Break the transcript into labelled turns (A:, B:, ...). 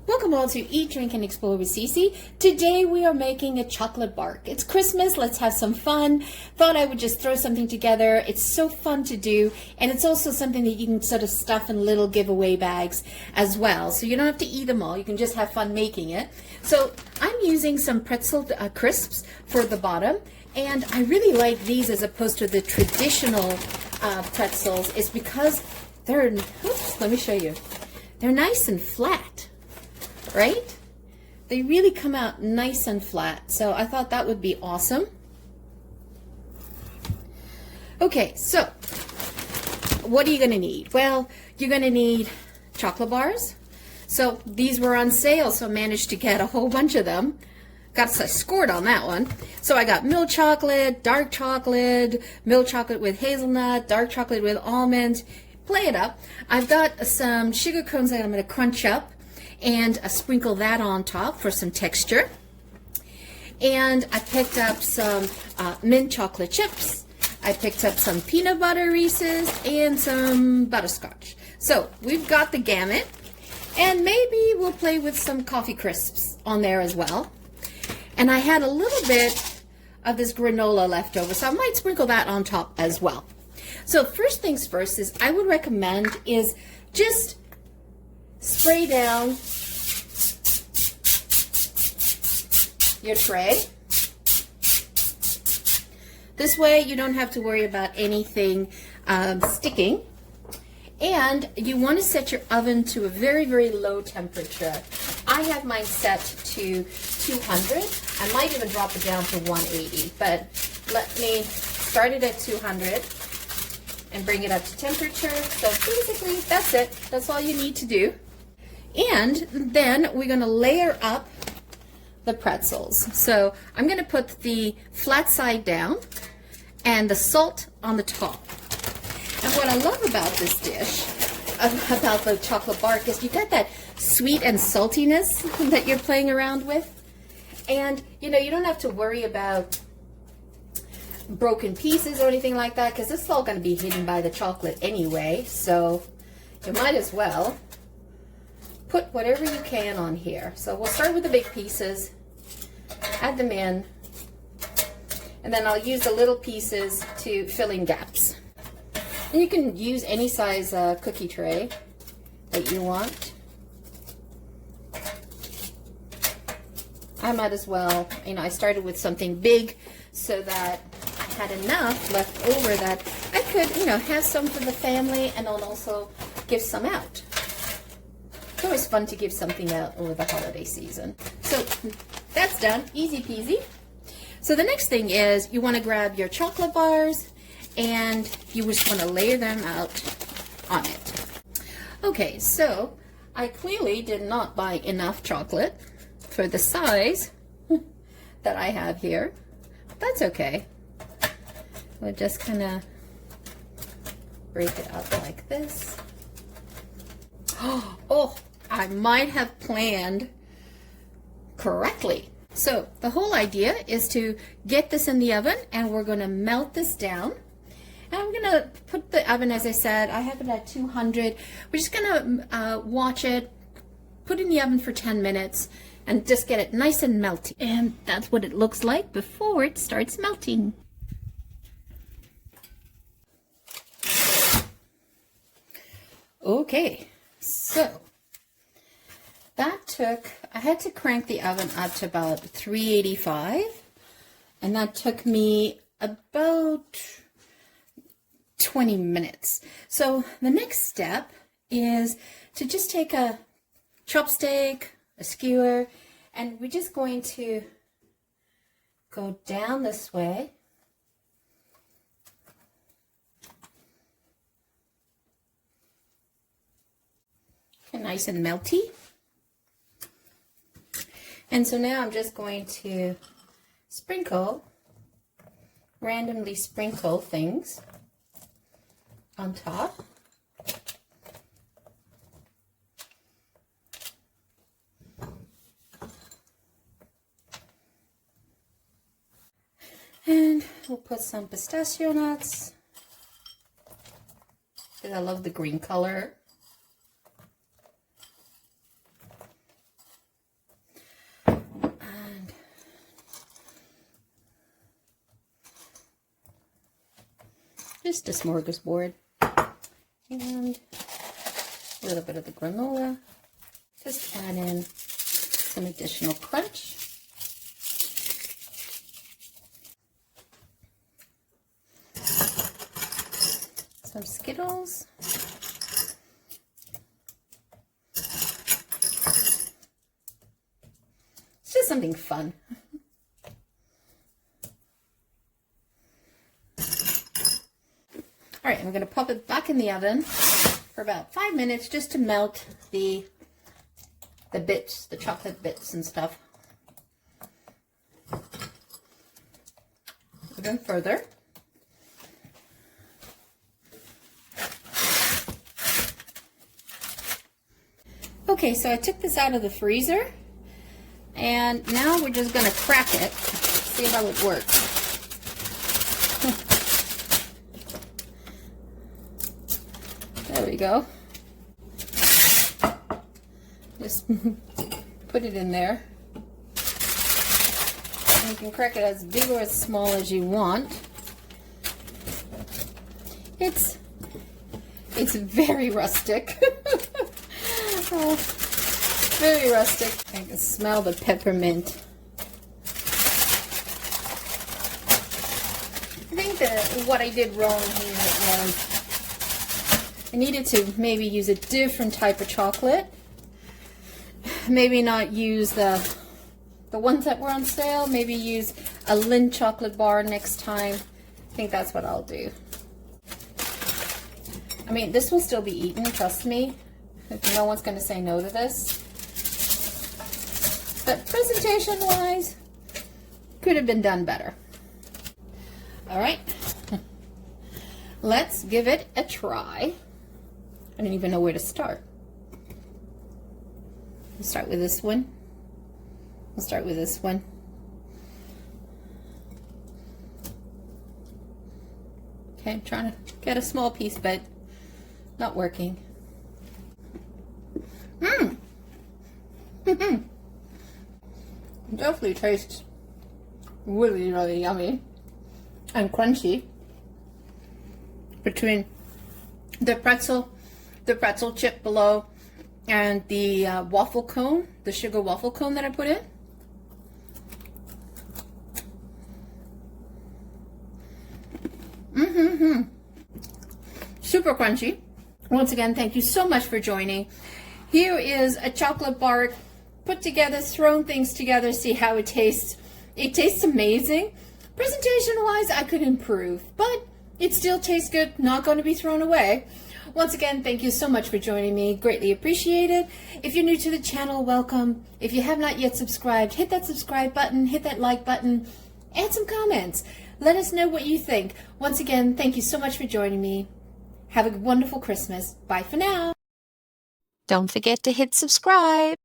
A: Welcome all to Eat, Drink, and Explore with Cece. Today we are making a chocolate bark. It's Christmas, let's have some fun. Thought I would just throw something together. It's so fun to do, and it's also something that you can sort of stuff in little giveaway bags as well. So you don't have to eat them all, you can just have fun making it. So I'm using some pretzel crisps for the bottom, and I really like these as opposed to the traditional pretzels. It's because they're, oops, let me show you. They're nice and flat. Right? They really come out nice and flat. So I thought that would be awesome. Okay, so what are you going to need? Well, you're going to need chocolate bars. So these were on sale, so I managed to get a whole bunch of them. Scored on that one. So I got milk chocolate, dark chocolate, milk chocolate with hazelnut, dark chocolate with almond. Play it up. I've got some sugar cones that I'm going to crunch up and sprinkle that on top for some texture. And I picked up some mint chocolate chips. I picked up some peanut butter Reese's and some butterscotch. So we've got the gamut, and maybe we'll play with some coffee crisps on there as well. And I had a little bit of this granola left over, so I might sprinkle that on top as well. So first things first is I would recommend is just spray down your tray. This way you don't have to worry about anything sticking. And you want to set your oven to a very, very low temperature. I have mine set to 200. I might even drop it down to 180, but let me start it at 200 and bring it up to temperature. So basically that's it. That's all you need to do. And then we're going to layer up the pretzels. So I'm going to put the flat side down and the salt on the top. And what I love about this dish, about the chocolate bark, is you got that sweet and saltiness that you're playing around with. And you know, you don't have to worry about broken pieces or anything like that, because this is all going to be hidden by the chocolate anyway. So you might as well put whatever you can on here. So we'll start with the big pieces, add them in, and then I'll use the little pieces to fill in gaps. And you can use any size cookie tray that you want. I might as well, you know, I started with something big so that I had enough left over that I could, you know, have some for the family and then also give some out. It's always fun to give something out over the holiday season. So that's done, easy peasy. So the next thing is you want to grab your chocolate bars and you just want to layer them out on it. Okay, so I clearly did not buy enough chocolate for the size that I have here. That's okay. We'll just kind of break it up like this. Oh, I might have planned correctly. So the whole idea is to get this in the oven, and we're going to melt this down. And I'm going to put the oven, as I said, I have it at 200. We're just going to watch it, put it in the oven for 10 minutes, and just get it nice and melty. And that's what it looks like before it starts melting. Okay, so that took, I had to crank the oven up to about 385, and that took me about 20 minutes. So the next step is to just take a chopstick, a skewer, and we're just going to go down this way. Okay, nice and melty. And so now I'm just going to randomly sprinkle things on top. And we'll put some pistachio nuts, because I love the green color. Just a smorgasbord. And a little bit of the granola. Just add in some additional crunch. Some Skittles. It's just something fun. All right, I'm going to pop it back in the oven for about 5 minutes just to melt the bits, the chocolate bits and stuff. Even further. Okay, so I took this out of the freezer, and now we're just going to crack it, see how it works. There we go. Just put it in there. And you can crack it as big or as small as you want. It's very rustic. Oh, very rustic. I can smell the peppermint. I think that what I did wrong here was I needed to maybe use a different type of chocolate. Maybe not use the ones that were on sale. Maybe use a Lindt chocolate bar next time. I think that's what I'll do. I mean, this will still be eaten, trust me. No one's going to say no to this. But presentation-wise, could have been done better. All right. Let's give it a try. I don't even know where to start. We'll start with this one. We'll start with this one. Okay, I'm trying to get a small piece, but not working. Definitely tastes really, really yummy and crunchy. Between the pretzel chip below and the waffle cone, the sugar waffle cone that I put in. Super crunchy. Once again, thank you so much for joining. Here is a chocolate bar put together, thrown things together, see how it tastes. It tastes amazing. Presentation-wise, I could improve, but it still tastes good, not going to be thrown away. Once again, thank you so much for joining me. Greatly appreciated. If you're new to the channel, welcome. If you have not yet subscribed, hit that subscribe button, hit that like button, add some comments. Let us know what you think. Once again, thank you so much for joining me. Have a wonderful Christmas. Bye for now.
B: Don't forget to hit subscribe.